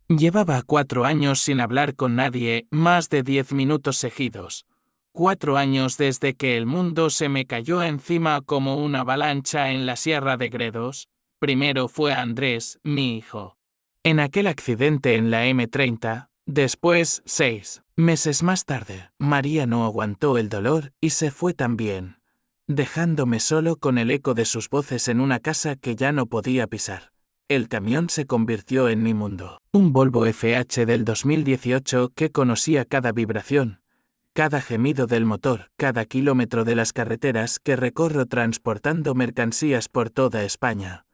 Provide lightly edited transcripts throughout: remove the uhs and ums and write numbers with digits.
Llevaba 4 años sin hablar con nadie, más de 10 minutos seguidos. 4 años desde que el mundo se me cayó encima como una avalancha en la Sierra de Gredos. Primero fue Andrés, mi hijo. En aquel accidente en la M30, después, 6 meses más tarde, María no aguantó el dolor y se fue también, dejándome solo con el eco de sus voces en una casa que ya no podía pisar. El camión se convirtió en mi mundo. Un Volvo FH del 2018 que conocía cada vibración, cada gemido del motor, cada kilómetro de las carreteras que recorro transportando mercancías por toda España.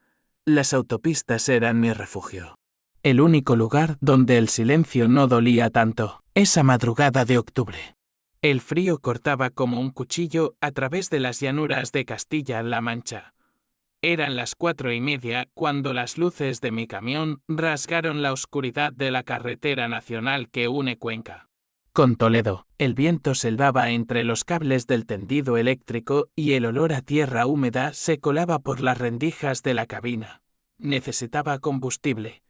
Las autopistas eran mi refugio. El único lugar donde el silencio no dolía tanto. Esa madrugada de octubre. El frío cortaba como un cuchillo a través de las llanuras de Castilla-La Mancha. Eran las 4:30 cuando las luces de mi camión rasgaron la oscuridad de la carretera nacional que une Cuenca con Toledo. El viento silbaba entre los cables del tendido eléctrico y el olor a tierra húmeda se colaba por las rendijas de la cabina. Necesitaba combustible.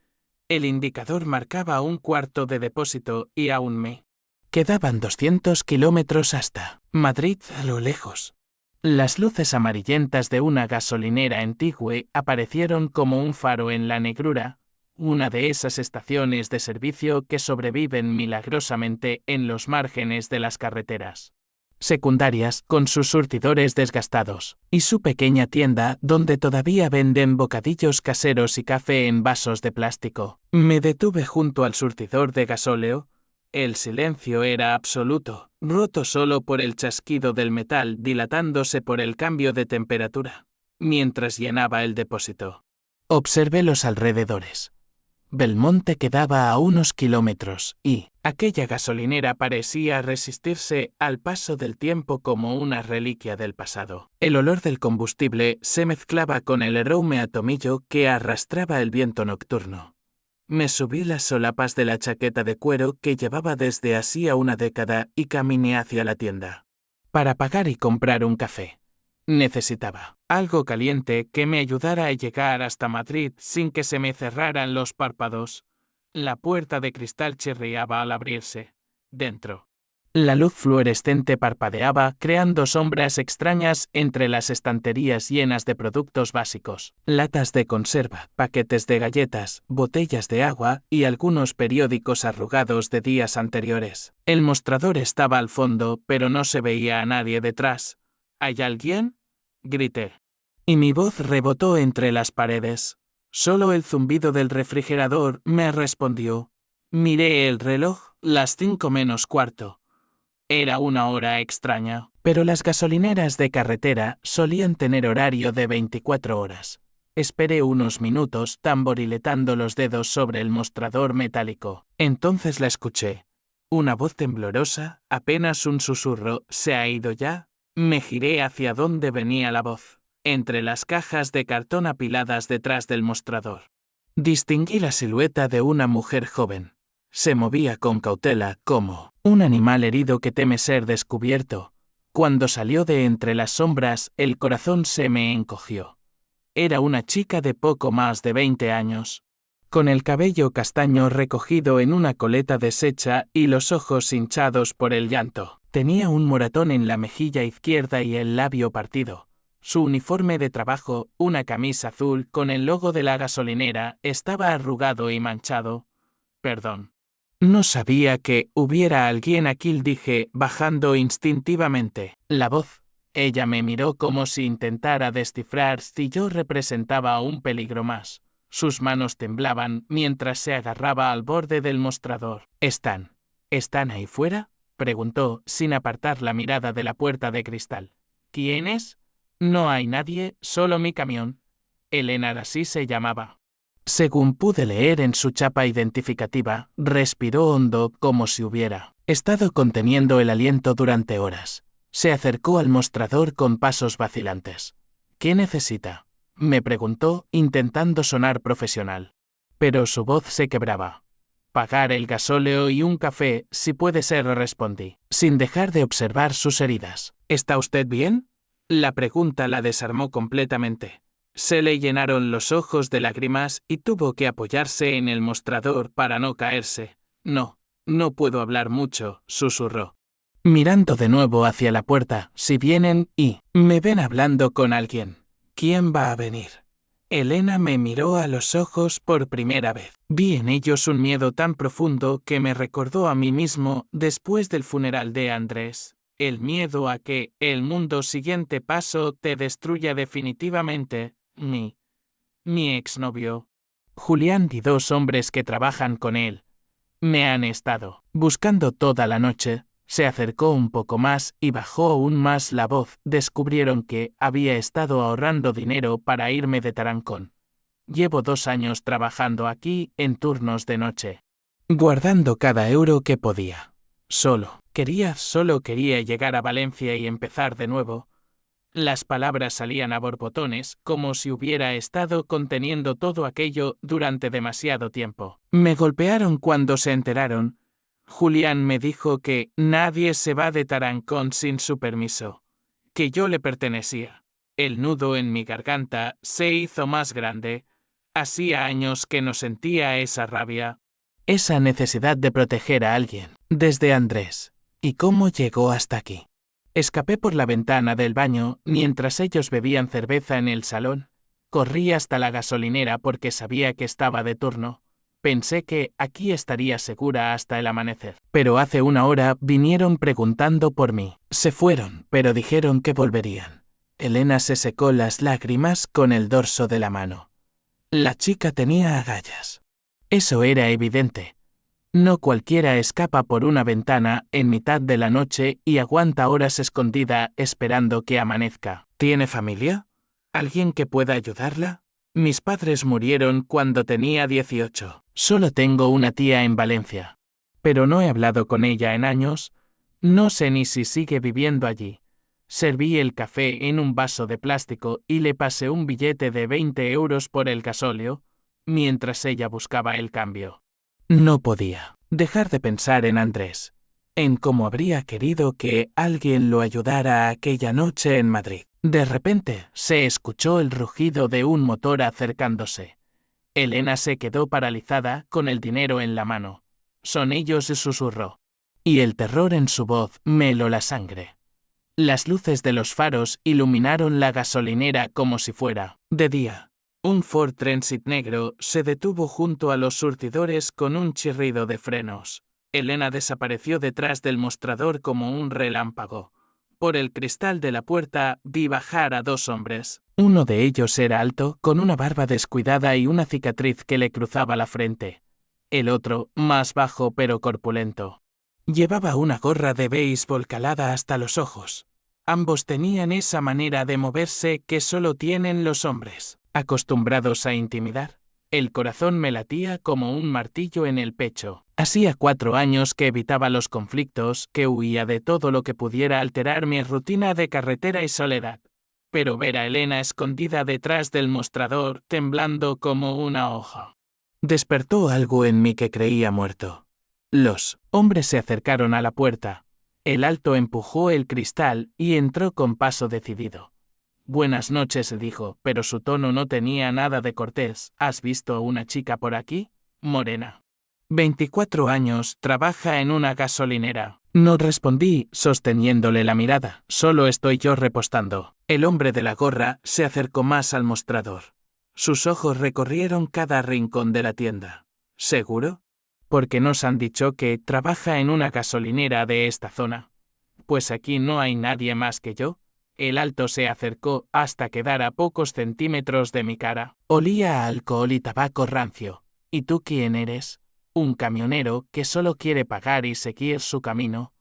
El indicador marcaba 1/4 de depósito y aún me quedaban 200 kilómetros hasta Madrid a lo lejos. Las luces amarillentas de una gasolinera antigua aparecieron como un faro en la negrura, una de esas estaciones de servicio que sobreviven milagrosamente en los márgenes de las carreteras secundarias, con sus surtidores desgastados, y su pequeña tienda donde todavía venden bocadillos caseros y café en vasos de plástico. Me detuve junto al surtidor de gasóleo. El silencio era absoluto, roto solo por el chasquido del metal dilatándose por el cambio de temperatura, mientras llenaba el depósito. Observé los alrededores. Belmonte quedaba a unos kilómetros y aquella gasolinera parecía resistirse al paso del tiempo como una reliquia del pasado. El olor del combustible se mezclaba con el aroma a tomillo que arrastraba el viento nocturno. Me subí las solapas de la chaqueta de cuero que llevaba desde hacía una década y caminé hacia la tienda. Para pagar y comprar un café. Necesitaba algo caliente que me ayudara a llegar hasta Madrid sin que se me cerraran los párpados. La puerta de cristal chirriaba al abrirse. Dentro. La luz fluorescente parpadeaba creando sombras extrañas entre las estanterías llenas de productos básicos. Latas de conserva, paquetes de galletas, botellas de agua y algunos periódicos arrugados de días anteriores. El mostrador estaba al fondo, pero no se veía a nadie detrás. ¿Hay alguien? Grité. Y mi voz rebotó entre las paredes. Solo el zumbido del refrigerador me respondió. Miré el reloj, las 5:45. Era una hora extraña, pero las gasolineras de carretera solían tener horario de 24 horas. Esperé unos minutos tamboriletando los dedos sobre el mostrador metálico. Entonces la escuché. Una voz temblorosa, apenas un susurro, ¿se ha ido ya? Me giré hacia donde venía la voz, entre las cajas de cartón apiladas detrás del mostrador. Distinguí la silueta de una mujer joven. Se movía con cautela, como un animal herido que teme ser descubierto. Cuando salió de entre las sombras, el corazón se me encogió. Era una chica de poco más de 20 años, con el cabello castaño recogido en una coleta deshecha y los ojos hinchados por el llanto. Tenía un moratón en la mejilla izquierda y el labio partido. Su uniforme de trabajo, una camisa azul con el logo de la gasolinera, estaba arrugado y manchado. Perdón. No sabía que hubiera alguien aquí, dije, bajando instintivamente la voz. Ella me miró como si intentara descifrar si yo representaba un peligro más. Sus manos temblaban mientras se agarraba al borde del mostrador. ¿Están ahí fuera?, preguntó, sin apartar la mirada de la puerta de cristal. ¿Quién es? No hay nadie, solo mi camión. Elena así se llamaba. Según pude leer en su chapa identificativa, respiró hondo como si hubiera estado conteniendo el aliento durante horas. Se acercó al mostrador con pasos vacilantes. ¿Qué necesita?, me preguntó, intentando sonar profesional. Pero su voz se quebraba. Pagar el gasóleo y un café, si puede ser, respondí, sin dejar de observar sus heridas. ¿Está usted bien? La pregunta la desarmó completamente. Se le llenaron los ojos de lágrimas y tuvo que apoyarse en el mostrador para no caerse. No puedo hablar mucho, susurró. Mirando de nuevo hacia la puerta, si vienen y me ven hablando con alguien, ¿quién va a venir? Elena me miró a los ojos por primera vez. Vi en ellos un miedo tan profundo que me recordó a mí mismo después del funeral de Andrés. El miedo a que el mundo siguiente paso te destruya definitivamente. Mi exnovio, Julián y 2 hombres que trabajan con él, me han estado buscando toda la noche. Se acercó un poco más y bajó aún más la voz. Descubrieron que había estado ahorrando dinero para irme de Tarancón. Llevo 2 años trabajando aquí en turnos de noche, guardando cada euro que podía. Solo quería llegar a Valencia y empezar de nuevo. Las palabras salían a borbotones, como si hubiera estado conteniendo todo aquello durante demasiado tiempo. Me golpearon cuando se enteraron. Julián me dijo que nadie se va de Tarancón sin su permiso, que yo le pertenecía. El nudo en mi garganta se hizo más grande. Hacía años que no sentía esa rabia, esa necesidad de proteger a alguien, desde Andrés. ¿Y cómo llegó hasta aquí? Escapé por la ventana del baño mientras ellos bebían cerveza en el salón. Corrí hasta la gasolinera porque sabía que estaba de turno. Pensé que aquí estaría segura hasta el amanecer. Pero hace 1 hora vinieron preguntando por mí. Se fueron, pero dijeron que volverían. Elena se secó las lágrimas con el dorso de la mano. La chica tenía agallas. Eso era evidente. No cualquiera escapa por una ventana en mitad de la noche y aguanta horas escondida esperando que amanezca. ¿Tiene familia? ¿Alguien que pueda ayudarla? Mis padres murieron cuando tenía 18. Solo tengo una tía en Valencia. Pero no he hablado con ella en años. No sé ni si sigue viviendo allí. Serví el café en un vaso de plástico y le pasé un billete de 20 euros por el gasóleo, mientras ella buscaba el cambio. No podía dejar de pensar en Andrés, en cómo habría querido que alguien lo ayudara aquella noche en Madrid. De repente, se escuchó el rugido de un motor acercándose. Elena se quedó paralizada con el dinero en la mano. Son ellos, susurró. Y el terror en su voz me heló la sangre. Las luces de los faros iluminaron la gasolinera como si fuera de día. Un Ford Transit negro se detuvo junto a los surtidores con un chirrido de frenos. Elena desapareció detrás del mostrador como un relámpago. Por el cristal de la puerta vi bajar a 2 hombres. Uno de ellos era alto, con una barba descuidada y una cicatriz que le cruzaba la frente. El otro, más bajo pero corpulento. Llevaba una gorra de béisbol calada hasta los ojos. Ambos tenían esa manera de moverse que solo tienen los hombres, acostumbrados a intimidar. El corazón me latía como un martillo en el pecho. Hacía 4 años que evitaba los conflictos, que huía de todo lo que pudiera alterar mi rutina de carretera y soledad. Pero ver a Elena escondida detrás del mostrador, temblando como una hoja, despertó algo en mí que creía muerto. Los hombres se acercaron a la puerta. El alto empujó el cristal y entró con paso decidido. Buenas noches, dijo, pero su tono no tenía nada de cortés. ¿Has visto a una chica por aquí? Morena. 24 años, trabaja en una gasolinera. No respondí, sosteniéndole la mirada. Solo estoy yo repostando. El hombre de la gorra se acercó más al mostrador. Sus ojos recorrieron cada rincón de la tienda. ¿Seguro? Porque nos han dicho que trabaja en una gasolinera de esta zona. Pues aquí no hay nadie más que yo. El alto se acercó hasta quedar a pocos centímetros de mi cara. Olía a alcohol y tabaco rancio. ¿Y tú quién eres? Un camionero que solo quiere pagar y seguir su camino.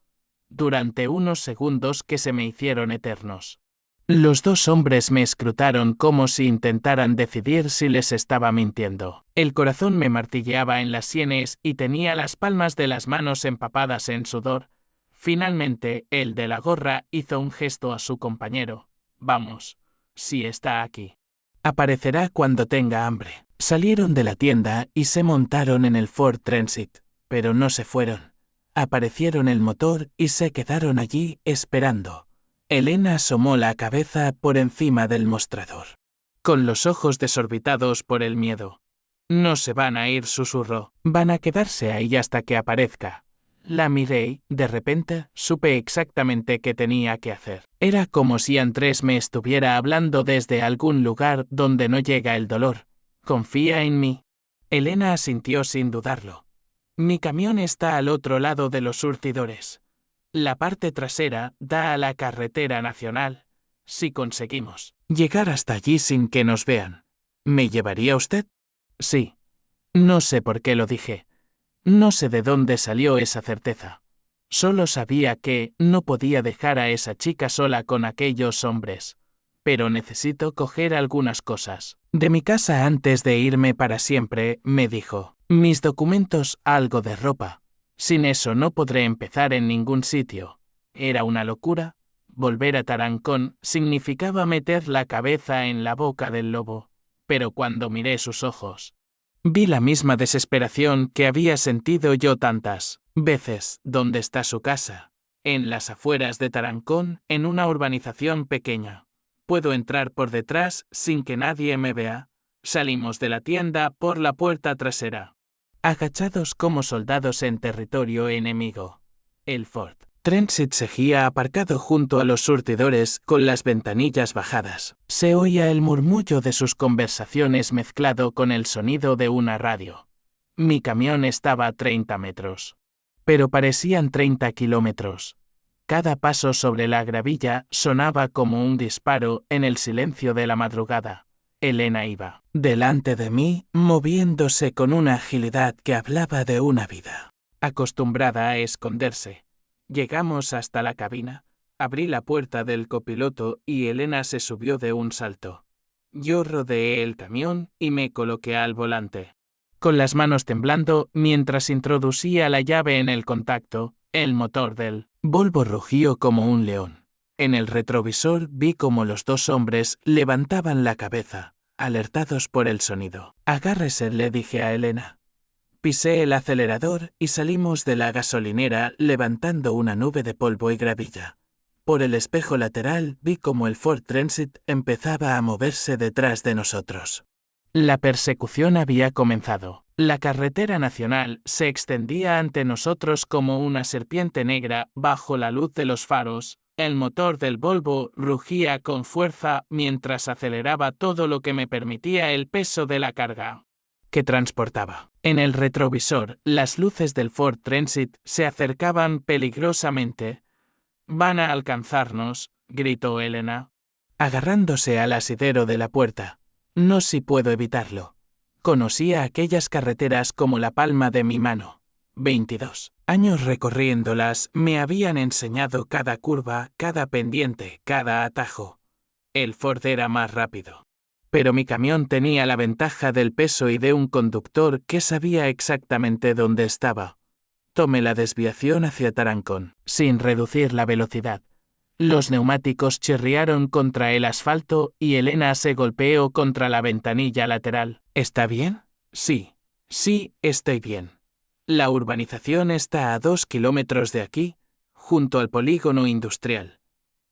Durante unos segundos que se me hicieron eternos. Los 2 hombres me escrutaron como si intentaran decidir si les estaba mintiendo. El corazón me martilleaba en las sienes y tenía las palmas de las manos empapadas en sudor. Finalmente, el de la gorra hizo un gesto a su compañero. Vamos, si está aquí. Aparecerá cuando tenga hambre. Salieron de la tienda y se montaron en el Ford Transit, pero no se fueron. Aparecieron el motor y se quedaron allí esperando. Elena asomó la cabeza por encima del mostrador. con los ojos desorbitados por el miedo. No se van a ir, susurró. Van a quedarse ahí hasta que aparezca. La miré y, de repente, supe exactamente qué tenía que hacer. Era como si Andrés me estuviera hablando desde algún lugar donde no llega el dolor. Confía en mí. Elena asintió sin dudarlo. Mi camión está al otro lado de los surtidores. La parte trasera da a la carretera nacional. Si conseguimos llegar hasta allí sin que nos vean, ¿me llevaría usted? Sí. No sé por qué lo dije. No sé de dónde salió esa certeza. Solo sabía que no podía dejar a esa chica sola con aquellos hombres. Pero necesito coger algunas cosas de mi casa antes de irme para siempre, me dijo. Mis documentos, algo de ropa. Sin eso no podré empezar en ningún sitio. Era una locura. Volver a Tarancón significaba meter la cabeza en la boca del lobo. Pero cuando miré sus ojos, vi la misma desesperación que había sentido yo tantas veces. ¿Dónde está su casa? En las afueras de Tarancón, en una urbanización pequeña. ¿Puedo entrar por detrás sin que nadie me vea? Salimos de la tienda por la puerta trasera, agachados como soldados en territorio enemigo. El Ford Transit seguía aparcado junto a los surtidores con las ventanillas bajadas. Se oía el murmullo de sus conversaciones mezclado con el sonido de una radio. Mi camión estaba a 30 metros. Pero parecían 30 kilómetros. Cada paso sobre la gravilla sonaba como un disparo en el silencio de la madrugada. Elena iba delante de mí, moviéndose con una agilidad que hablaba de una vida acostumbrada a esconderse. Llegamos hasta la cabina, abrí la puerta del copiloto y Elena se subió de un salto. Yo rodeé el camión y me coloqué al volante. Con las manos temblando, mientras introducía la llave en el contacto, el motor del Volvo rugió como un león. En el retrovisor vi cómo los dos hombres levantaban la cabeza, alertados por el sonido. Agárrese, le dije a Elena. Pisé el acelerador y salimos de la gasolinera levantando una nube de polvo y gravilla. Por el espejo lateral vi cómo el Ford Transit empezaba a moverse detrás de nosotros. La persecución había comenzado. La carretera nacional se extendía ante nosotros como una serpiente negra bajo la luz de los faros. El motor del Volvo rugía con fuerza mientras aceleraba todo lo que me permitía el peso de la carga que transportaba. En el retrovisor, las luces del Ford Transit se acercaban peligrosamente. «Van a alcanzarnos», gritó Elena, agarrándose al asidero de la puerta. No si puedo evitarlo. Conocía aquellas carreteras como la palma de mi mano. 22 años recorriéndolas me habían enseñado cada curva, cada pendiente, cada atajo. El Ford era más rápido. Pero mi camión tenía la ventaja del peso y de un conductor que sabía exactamente dónde estaba. Tomé la desviación hacia Tarancón, sin reducir la velocidad. Los neumáticos chirriaron contra el asfalto y Elena se golpeó contra la ventanilla lateral. ¿Está bien? Sí. Sí, estoy bien. La urbanización está a 2 kilómetros de aquí, junto al polígono industrial.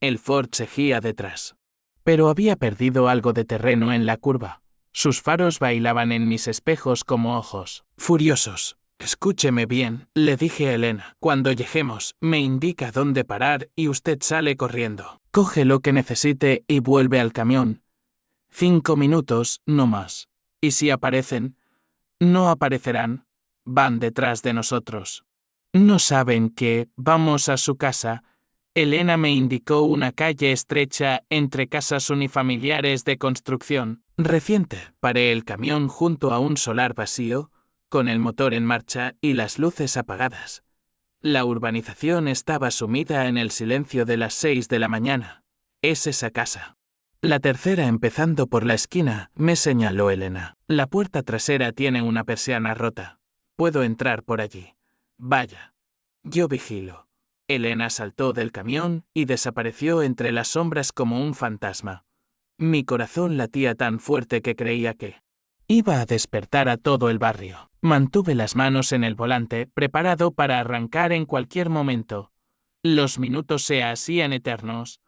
El Ford seguía detrás. Pero había perdido algo de terreno en la curva. Sus faros bailaban en mis espejos como ojos furiosos. Escúcheme bien, le dije a Elena. Cuando lleguemos, me indica dónde parar y usted sale corriendo. Coge lo que necesite y vuelve al camión. 5 minutos, no más. Y si aparecen, no aparecerán. Van detrás de nosotros. No saben que vamos a su casa. Elena me indicó una calle estrecha entre casas unifamiliares de construcción reciente. Paré el camión junto a un solar vacío, con el motor en marcha y las luces apagadas. La urbanización estaba sumida en el silencio de las 6 de la mañana. Es esa casa. La tercera empezando por la esquina, me señaló Elena. La puerta trasera tiene una persiana rota. Puedo entrar por allí. Vaya. Yo vigilo. Elena saltó del camión y desapareció entre las sombras como un fantasma. Mi corazón latía tan fuerte que creía que iba a despertar a todo el barrio. Mantuve las manos en el volante, preparado para arrancar en cualquier momento. Los minutos se hacían eternos.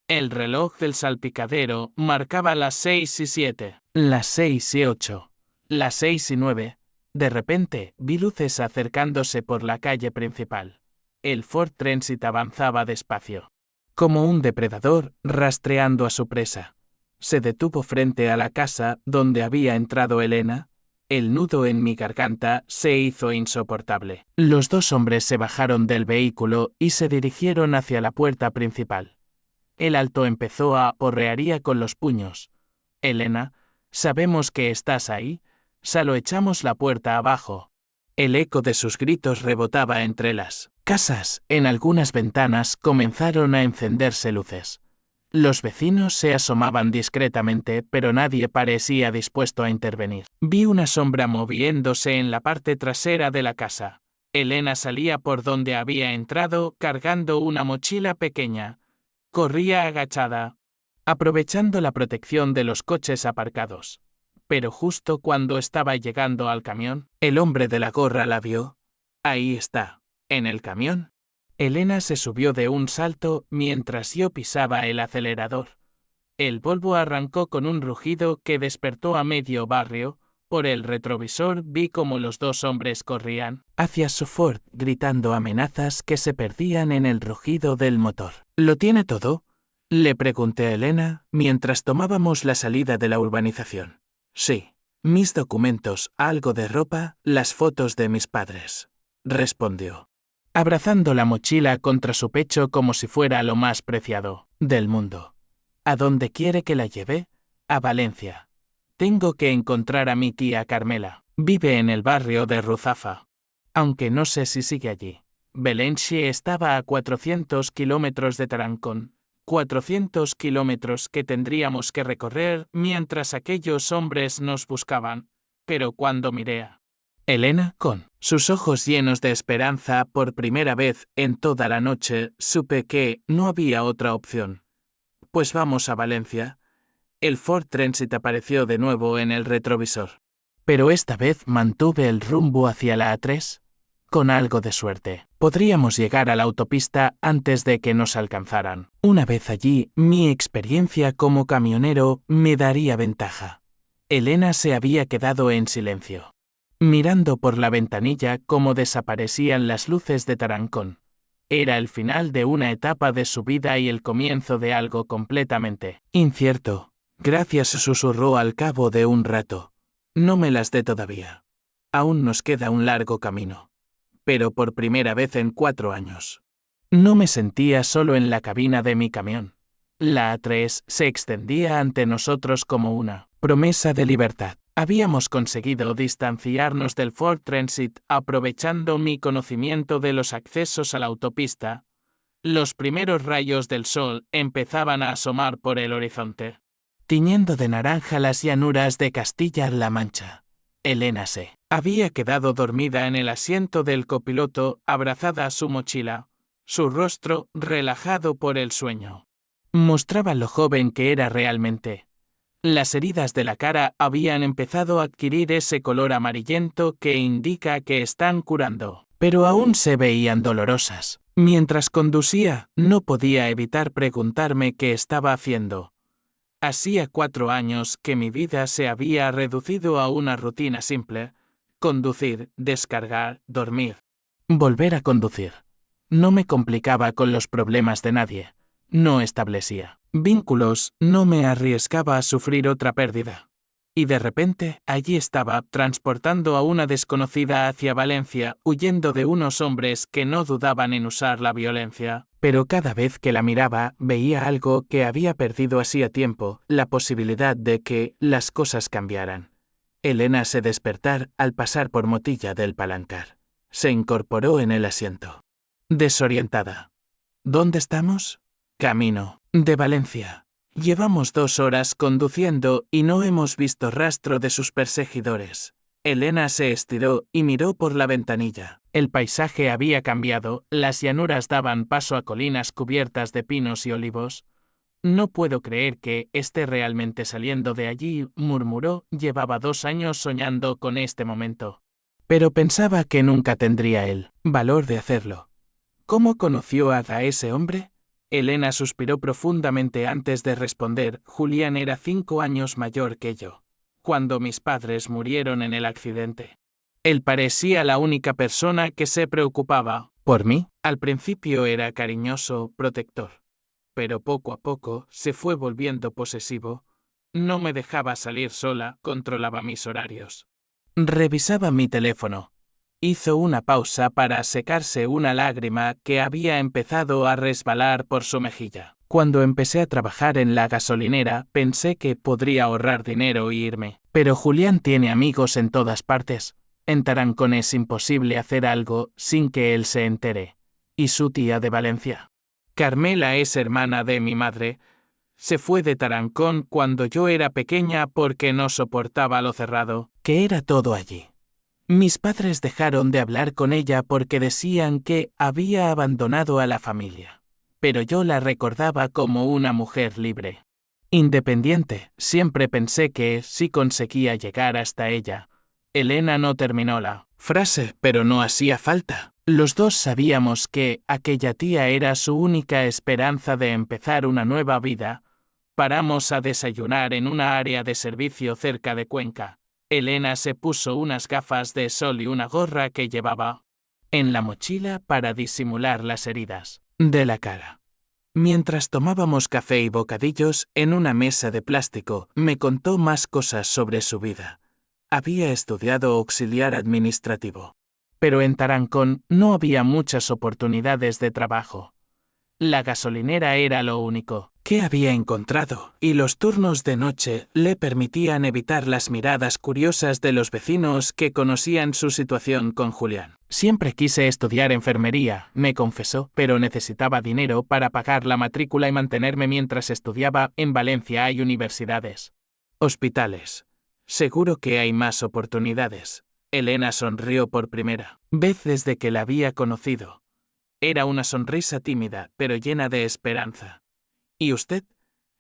El reloj del salpicadero marcaba las 6:07, las 6:08, las 6:09. De repente, vi luces acercándose por la calle principal. El Ford Transit avanzaba despacio, como un depredador rastreando a su presa. Se detuvo frente a la casa donde había entrado Elena. El nudo en mi garganta se hizo insoportable. Los dos hombres se bajaron del vehículo y se dirigieron hacia la puerta principal. El alto empezó a porrearía con los puños. Elena, sabemos que estás ahí. Solo echamos la puerta abajo. El eco de sus gritos rebotaba entre las casas. En algunas ventanas comenzaron a encenderse luces. Los vecinos se asomaban discretamente, pero nadie parecía dispuesto a intervenir. Vi una sombra moviéndose en la parte trasera de la casa. Elena salía por donde había entrado cargando una mochila pequeña. Corría agachada, aprovechando la protección de los coches aparcados. Pero justo cuando estaba llegando al camión, el hombre de la gorra la vio. Ahí está, en el camión. Elena se subió de un salto mientras yo pisaba el acelerador. El Volvo arrancó con un rugido que despertó a medio barrio. Por el retrovisor vi cómo los dos hombres corrían hacia su Ford, gritando amenazas que se perdían en el rugido del motor. ¿Lo tiene todo?, le pregunté a Elena mientras tomábamos la salida de la urbanización. Sí, mis documentos, algo de ropa, las fotos de mis padres, respondió, abrazando la mochila contra su pecho como si fuera lo más preciado del mundo. ¿A dónde quiere que la lleve? A Valencia. Tengo que encontrar a mi tía Carmela. Vive en el barrio de Ruzafa. Aunque no sé si sigue allí. Valencia estaba a 400 kilómetros de Tarancón. 400 kilómetros que tendríamos que recorrer mientras aquellos hombres nos buscaban. Pero cuando miré a Elena, con sus ojos llenos de esperanza por primera vez en toda la noche, supe que no había otra opción. Pues vamos a Valencia. El Ford Transit apareció de nuevo en el retrovisor. Pero esta vez mantuve el rumbo hacia la A3. Con algo de suerte, podríamos llegar a la autopista antes de que nos alcanzaran. Una vez allí, mi experiencia como camionero me daría ventaja. Elena se había quedado en silencio, mirando por la ventanilla cómo desaparecían las luces de Tarancón. Era el final de una etapa de su vida y el comienzo de algo completamente incierto. Gracias, susurró al cabo de un rato. No me las dé todavía. Aún nos queda un largo camino. Pero por primera vez en 4 años. No me sentía solo en la cabina de mi camión. La A3 se extendía ante nosotros como una promesa de libertad. Habíamos conseguido distanciarnos del Ford Transit aprovechando mi conocimiento de los accesos a la autopista. Los primeros rayos del sol empezaban a asomar por el horizonte, tiñendo de naranja las llanuras de Castilla-La Mancha. Elena se había quedado dormida en el asiento del copiloto, abrazada a su mochila, su rostro relajado por el sueño. Mostraba lo joven que era realmente. Las heridas de la cara habían empezado a adquirir ese color amarillento que indica que están curando, pero aún se veían dolorosas. Mientras conducía, no podía evitar preguntarme qué estaba haciendo. Hacía 4 años que mi vida se había reducido a una rutina simple: conducir, descargar, dormir. Volver a conducir. No me complicaba con los problemas de nadie. No establecía vínculos, no me arriesgaba a sufrir otra pérdida. Y de repente, allí estaba, transportando a una desconocida hacia Valencia, huyendo de unos hombres que no dudaban en usar la violencia. Pero cada vez que la miraba, veía algo que había perdido hacía tiempo, la posibilidad de que las cosas cambiaran. Elena se despertó al pasar por Motilla del Palancar. Se incorporó en el asiento, desorientada. ¿Dónde estamos? Camino de Valencia. Llevamos 2 horas conduciendo y no hemos visto rastro de sus perseguidores. Elena se estiró y miró por la ventanilla. El paisaje había cambiado, las llanuras daban paso a colinas cubiertas de pinos y olivos. No puedo creer que esté realmente saliendo de allí, murmuró. Llevaba 2 años soñando con este momento. Pero pensaba que nunca tendría el valor de hacerlo. ¿Cómo conoció a ese hombre? Elena suspiró profundamente antes de responder. Julián era 5 años mayor que yo cuando mis padres murieron en el accidente. Él parecía la única persona que se preocupaba por mí. Al principio era cariñoso, protector, pero poco a poco se fue volviendo posesivo. No me dejaba salir sola, controlaba mis horarios. Revisaba mi teléfono. Hizo una pausa para secarse una lágrima que había empezado a resbalar por su mejilla. Cuando empecé a trabajar en la gasolinera, pensé que podría ahorrar dinero e irme. Pero Julián tiene amigos en todas partes. En Tarancón es imposible hacer algo sin que él se entere. ¿Y su tía de Valencia? Carmela es hermana de mi madre. Se fue de Tarancón cuando yo era pequeña porque no soportaba lo cerrado que era todo allí. Mis padres dejaron de hablar con ella porque decían que había abandonado a la familia. Pero yo la recordaba como una mujer libre. Independiente, siempre pensé que, si conseguía llegar hasta ella. Elena no terminó la frase, pero no hacía falta. Los dos sabíamos que aquella tía era su única esperanza de empezar una nueva vida. Paramos a desayunar en una área de servicio cerca de Cuenca. Elena se puso unas gafas de sol y una gorra que llevaba en la mochila para disimular las heridas de la cara. Mientras tomábamos café y bocadillos en una mesa de plástico, me contó más cosas sobre su vida. Había estudiado auxiliar administrativo. Pero en Tarancón no había muchas oportunidades de trabajo. La gasolinera era lo único que había encontrado, y los turnos de noche le permitían evitar las miradas curiosas de los vecinos que conocían su situación con Julián. Siempre quise estudiar enfermería, me confesó, pero necesitaba dinero para pagar la matrícula y mantenerme mientras estudiaba. En Valencia hay universidades, hospitales. Seguro que hay más oportunidades. Elena sonrió por primera vez desde que la había conocido. Era una sonrisa tímida, pero llena de esperanza. ¿Y usted?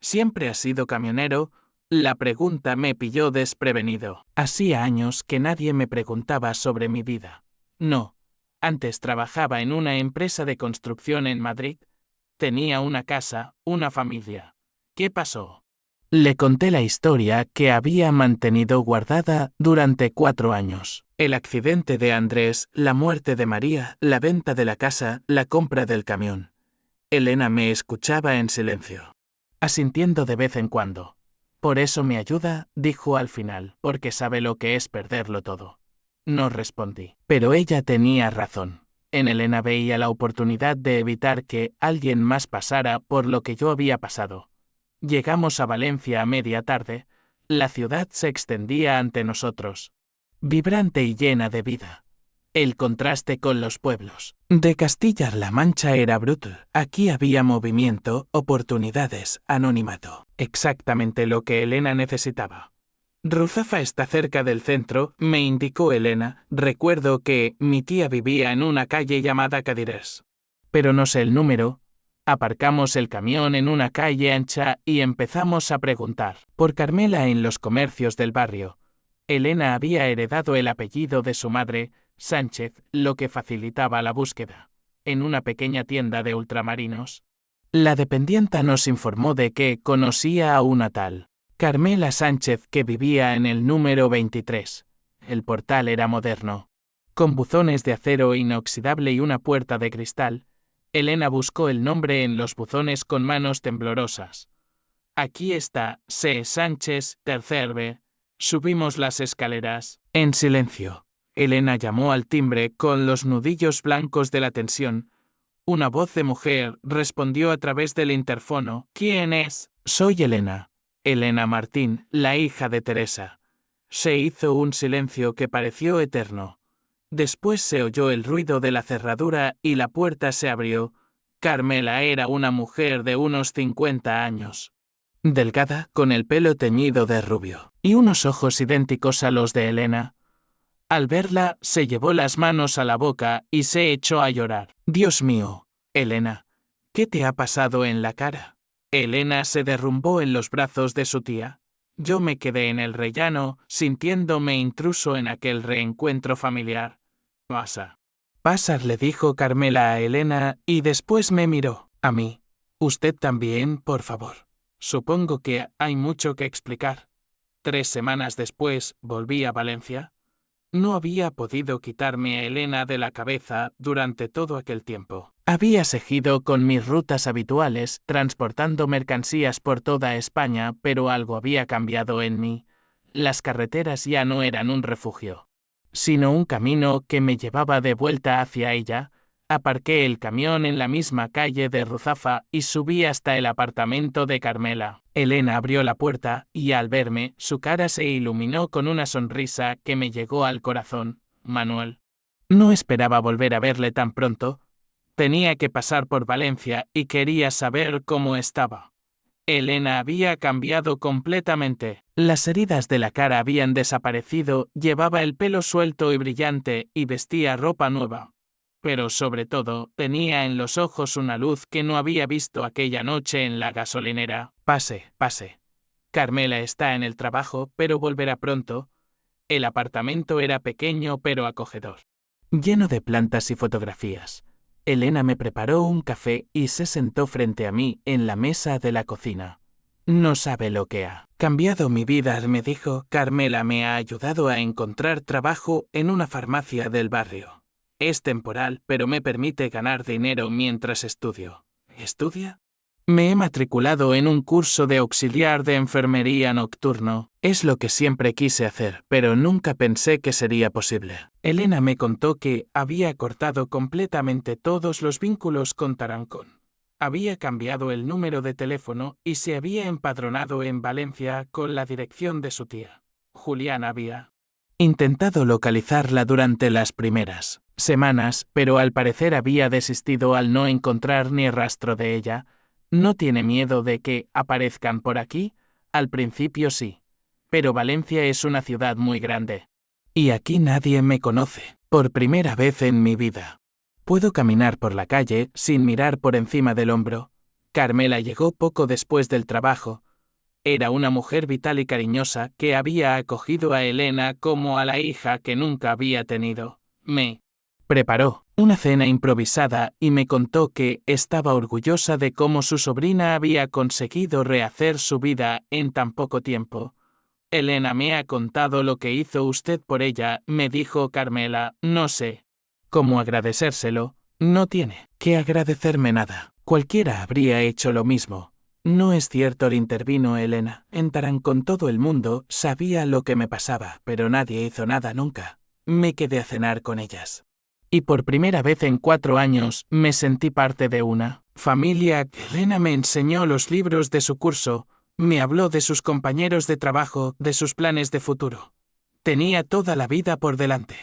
¿Siempre ha sido camionero? La pregunta me pilló desprevenido. Hacía años que nadie me preguntaba sobre mi vida. No. Antes trabajaba en una empresa de construcción en Madrid. Tenía una casa, una familia. ¿Qué pasó? Le conté la historia que había mantenido guardada durante 4 años. El accidente de Andrés, la muerte de María, la venta de la casa, la compra del camión. Elena me escuchaba en silencio, asintiendo de vez en cuando. Por eso me ayuda, dijo al final, porque sabe lo que es perderlo todo. No respondí. Pero ella tenía razón. En Elena veía la oportunidad de evitar que alguien más pasara por lo que yo había pasado. Llegamos a Valencia a media tarde. La ciudad se extendía ante nosotros, vibrante y llena de vida. El contraste con los pueblos de Castilla-La Mancha era brutal. Aquí había movimiento, oportunidades, anonimato. Exactamente lo que Elena necesitaba. Ruzafa está cerca del centro, me indicó Elena. Recuerdo que mi tía vivía en una calle llamada Cadires. Pero no sé el número. Aparcamos el camión en una calle ancha y empezamos a preguntar por Carmela en los comercios del barrio. Elena había heredado el apellido de su madre, Sánchez, lo que facilitaba la búsqueda. En una pequeña tienda de ultramarinos, la dependienta nos informó de que conocía a una tal Carmela Sánchez que vivía en el número 23. El portal era moderno, con buzones de acero inoxidable y una puerta de cristal. Elena buscó el nombre en los buzones con manos temblorosas. Aquí está, C. Sánchez, tercer B. Subimos las escaleras. En silencio. Elena llamó al timbre con los nudillos blancos de la tensión. Una voz de mujer respondió a través del interfono. ¿Quién es? Soy Elena. Elena Martín, la hija de Teresa. Se hizo un silencio que pareció eterno. Después se oyó el ruido de la cerradura y la puerta se abrió. Carmela era una mujer de unos 50 años. Delgada, con el pelo teñido de rubio, y unos ojos idénticos a los de Elena. Al verla, se llevó las manos a la boca y se echó a llorar. Dios mío, Elena, ¿qué te ha pasado en la cara? Elena se derrumbó en los brazos de su tía. Yo me quedé en el rellano, sintiéndome intruso en aquel reencuentro familiar. Pasa. Pasar, le dijo Carmela a Elena, y después me miró a mí. Usted también, por favor. Supongo que hay mucho que explicar. 3 semanas después volví a Valencia. No había podido quitarme a Elena de la cabeza durante todo aquel tiempo. Había seguido con mis rutas habituales, transportando mercancías por toda España, pero algo había cambiado en mí. Las carreteras ya no eran un refugio, sino un camino que me llevaba de vuelta hacia ella. Aparqué el camión en la misma calle de Ruzafa y subí hasta el apartamento de Carmela. Elena abrió la puerta y al verme, su cara se iluminó con una sonrisa que me llegó al corazón. Manuel. No esperaba volver a verle tan pronto. Tenía que pasar por Valencia y quería saber cómo estaba. Elena había cambiado completamente. Las heridas de la cara habían desaparecido, llevaba el pelo suelto y brillante y vestía ropa nueva. Pero sobre todo, tenía en los ojos una luz que no había visto aquella noche en la gasolinera. Pase, pase. Carmela está en el trabajo, pero volverá pronto. El apartamento era pequeño pero acogedor, lleno de plantas y fotografías. Elena me preparó un café y se sentó frente a mí en la mesa de la cocina. No sabe lo que ha cambiado mi vida, me dijo. Carmela me ha ayudado a encontrar trabajo en una farmacia del barrio. Es temporal, pero me permite ganar dinero mientras estudio. ¿Estudia? Me he matriculado en un curso de auxiliar de enfermería nocturno. Es lo que siempre quise hacer, pero nunca pensé que sería posible. Elena me contó que había cortado completamente todos los vínculos con Tarancón. Había cambiado el número de teléfono y se había empadronado en Valencia con la dirección de su tía. Julián había intentado localizarla durante las primeras semanas, pero al parecer había desistido al no encontrar ni rastro de ella. ¿No tiene miedo de que aparezcan por aquí? Al principio sí. Pero Valencia es una ciudad muy grande. Y aquí nadie me conoce. Por primera vez en mi vida. Puedo caminar por la calle sin mirar por encima del hombro. Carmela llegó poco después del trabajo. Era una mujer vital y cariñosa que había acogido a Elena como a la hija que nunca había tenido. Me preparó una cena improvisada y me contó que estaba orgullosa de cómo su sobrina había conseguido rehacer su vida en tan poco tiempo. Elena me ha contado lo que hizo usted por ella, me dijo Carmela. No sé cómo agradecérselo. No tiene que agradecerme nada. Cualquiera habría hecho lo mismo. No es cierto, intervino Elena. En Tarancón todo el mundo sabía lo que me pasaba, pero nadie hizo nada nunca. Me quedé a cenar con ellas. Y por primera vez en 4 años me sentí parte de una familia. Elena me enseñó los libros de su curso, me habló de sus compañeros de trabajo, de sus planes de futuro. Tenía toda la vida por delante.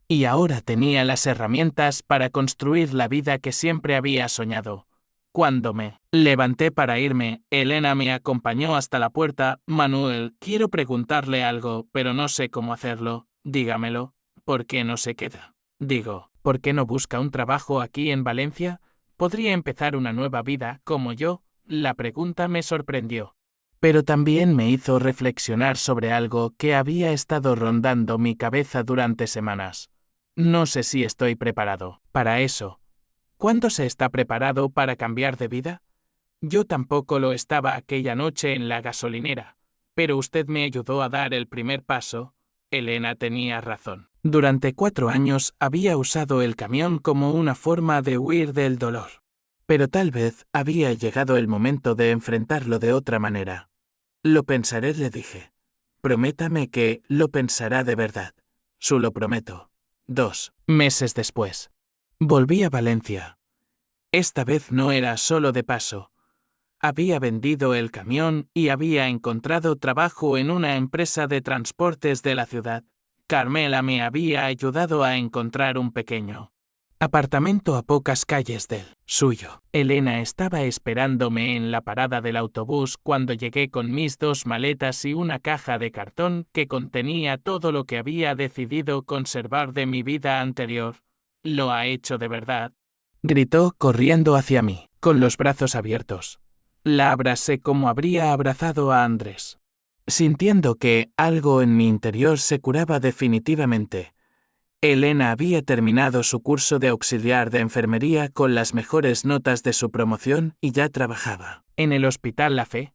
Y ahora tenía las herramientas para construir la vida que siempre había soñado. Cuando me levanté para irme, Elena me acompañó hasta la puerta. Manuel, quiero preguntarle algo, pero no sé cómo hacerlo. Dígamelo. ¿Por qué no se queda? Digo, ¿por qué no busca un trabajo aquí en Valencia? ¿Podría empezar una nueva vida como yo? La pregunta me sorprendió. Pero también me hizo reflexionar sobre algo que había estado rondando mi cabeza durante semanas. No sé si estoy preparado para eso. ¿Cuándo se está preparado para cambiar de vida? Yo tampoco lo estaba aquella noche en la gasolinera, pero usted me ayudó a dar el primer paso. Elena tenía razón. Durante 4 años había usado el camión como una forma de huir del dolor. Pero tal vez había llegado el momento de enfrentarlo de otra manera. Lo pensaré, le dije. Prométame que lo pensará de verdad. Su lo prometo. 2 meses después. Volví a Valencia. Esta vez no era solo de paso. Había vendido el camión y había encontrado trabajo en una empresa de transportes de la ciudad. Carmela me había ayudado a encontrar un pequeño apartamento a pocas calles del suyo. Elena estaba esperándome en la parada del autobús cuando llegué con mis 2 maletas y una caja de cartón que contenía todo lo que había decidido conservar de mi vida anterior. ¿Lo ha hecho de verdad?, gritó corriendo hacia mí, con los brazos abiertos. La abracé como habría abrazado a Andrés, sintiendo que algo en mi interior se curaba definitivamente. Elena había terminado su curso de auxiliar de enfermería con las mejores notas de su promoción y ya trabajaba en el Hospital La Fe.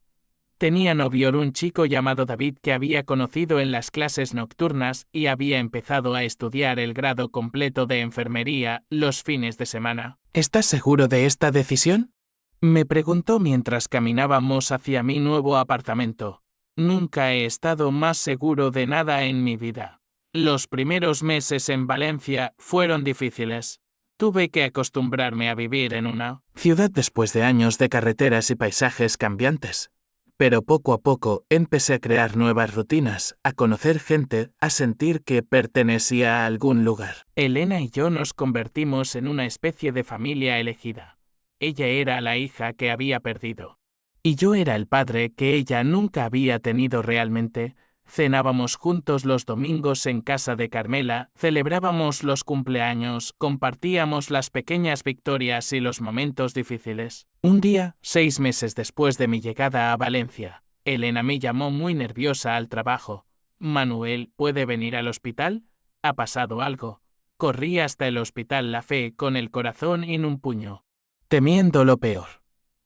Tenía novio un chico llamado David que había conocido en las clases nocturnas y había empezado a estudiar el grado completo de enfermería los fines de semana. ¿Estás seguro de esta decisión?, me preguntó mientras caminábamos hacia mi nuevo apartamento. Nunca he estado más seguro de nada en mi vida. Los primeros meses en Valencia fueron difíciles. Tuve que acostumbrarme a vivir en una ciudad después de años de carreteras y paisajes cambiantes. Pero poco a poco empecé a crear nuevas rutinas, a conocer gente, a sentir que pertenecía a algún lugar. Elena y yo nos convertimos en una especie de familia elegida. Ella era la hija que había perdido. Y yo era el padre que ella nunca había tenido realmente. Cenábamos juntos los domingos en casa de Carmela, celebrábamos los cumpleaños, compartíamos las pequeñas victorias y los momentos difíciles. Un día, 6 meses después de mi llegada a Valencia, Elena me llamó muy nerviosa al trabajo. «Manuel, ¿puede venir al hospital? ¿Ha pasado algo?». Corrí hasta el Hospital La Fe con el corazón en un puño, temiendo lo peor.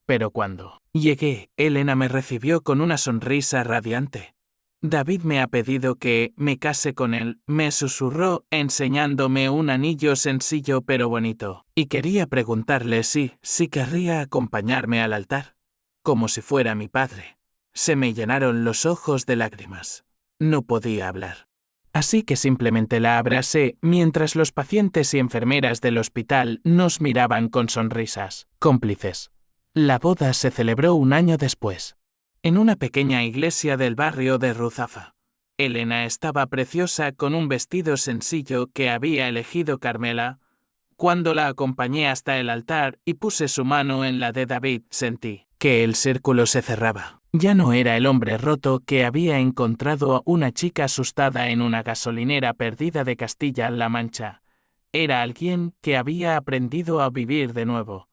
Pero cuando llegué, Elena me recibió con una sonrisa radiante. «David me ha pedido que me case con él», me susurró, enseñándome un anillo sencillo pero bonito. Y quería preguntarle si querría acompañarme al altar. Como si fuera mi padre. Se me llenaron los ojos de lágrimas. No podía hablar. Así que simplemente la abracé mientras los pacientes y enfermeras del hospital nos miraban con sonrisas cómplices. La boda se celebró un año después, en una pequeña iglesia del barrio de Ruzafa. Elena estaba preciosa con un vestido sencillo que había elegido Carmela. Cuando la acompañé hasta el altar y puse su mano en la de David, sentí que el círculo se cerraba. Ya no era el hombre roto que había encontrado a una chica asustada en una gasolinera perdida de Castilla-La Mancha. Era alguien que había aprendido a vivir de nuevo.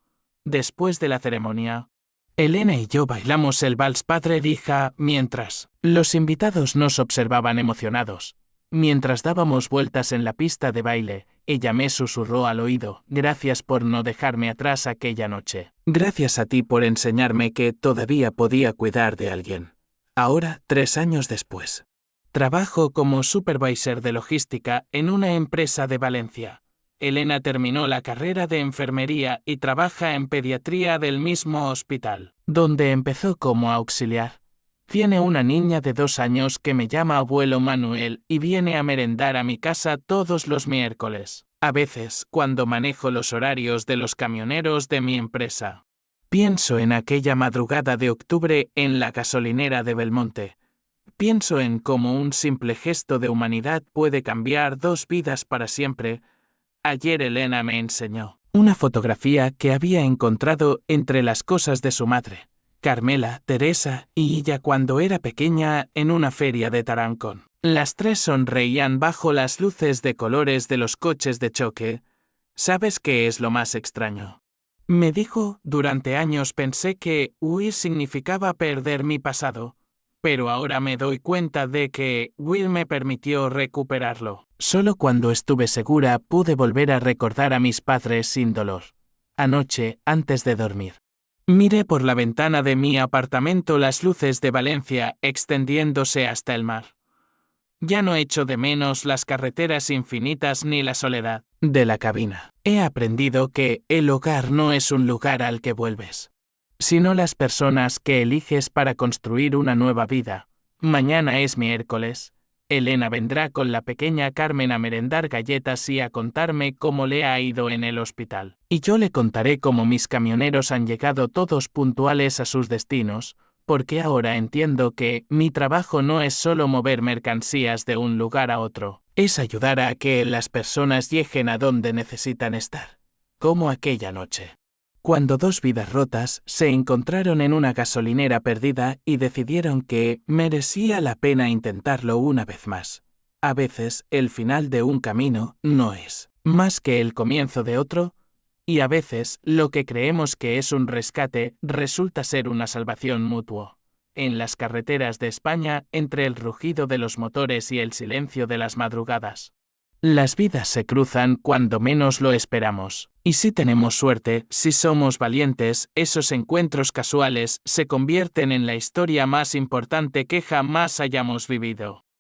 Después de la ceremonia, Elena y yo bailamos el vals padre-hija mientras los invitados nos observaban emocionados. Mientras dábamos vueltas en la pista de baile, ella me susurró al oído: «Gracias por no dejarme atrás aquella noche. Gracias a ti por enseñarme que todavía podía cuidar de alguien». Ahora, 3 años después, trabajo como supervisor de logística en una empresa de Valencia. Elena terminó la carrera de enfermería y trabaja en pediatría del mismo hospital, donde empezó como auxiliar. Tiene una niña de 2 años que me llama abuelo Manuel y viene a merendar a mi casa todos los miércoles, a veces cuando manejo los horarios de los camioneros de mi empresa. Pienso en aquella madrugada de octubre en la gasolinera de Belmonte. Pienso en cómo un simple gesto de humanidad puede cambiar 2 vidas para siempre. Ayer Elena me enseñó una fotografía que había encontrado entre las cosas de su madre, Carmela, Teresa y ella cuando era pequeña en una feria de Tarancón. Las 3 sonreían bajo las luces de colores de los coches de choque. ¿Sabes qué es lo más extraño?, me dijo. Durante años pensé que huir significaba perder mi pasado, pero ahora me doy cuenta de que Will me permitió recuperarlo. Solo cuando estuve segura pude volver a recordar a mis padres sin dolor. Anoche, antes de dormir, miré por la ventana de mi apartamento las luces de Valencia extendiéndose hasta el mar. Ya no echo de menos las carreteras infinitas ni la soledad de la cabina. He aprendido que el hogar no es un lugar al que vuelves, sino las personas que eliges para construir una nueva vida. Mañana es miércoles. Elena vendrá con la pequeña Carmen a merendar galletas y a contarme cómo le ha ido en el hospital. Y yo le contaré cómo mis camioneros han llegado todos puntuales a sus destinos, porque ahora entiendo que mi trabajo no es solo mover mercancías de un lugar a otro, es ayudar a que las personas lleguen a donde necesitan estar. Como aquella noche, cuando 2 vidas rotas se encontraron en una gasolinera perdida y decidieron que merecía la pena intentarlo una vez más. A veces, el final de un camino no es más que el comienzo de otro, y a veces, lo que creemos que es un rescate resulta ser una salvación mutuo. En las carreteras de España, entre el rugido de los motores y el silencio de las madrugadas, Las vidas se cruzan cuando menos lo esperamos. Y si tenemos suerte, si somos valientes, esos encuentros casuales se convierten en la historia más importante que jamás hayamos vivido.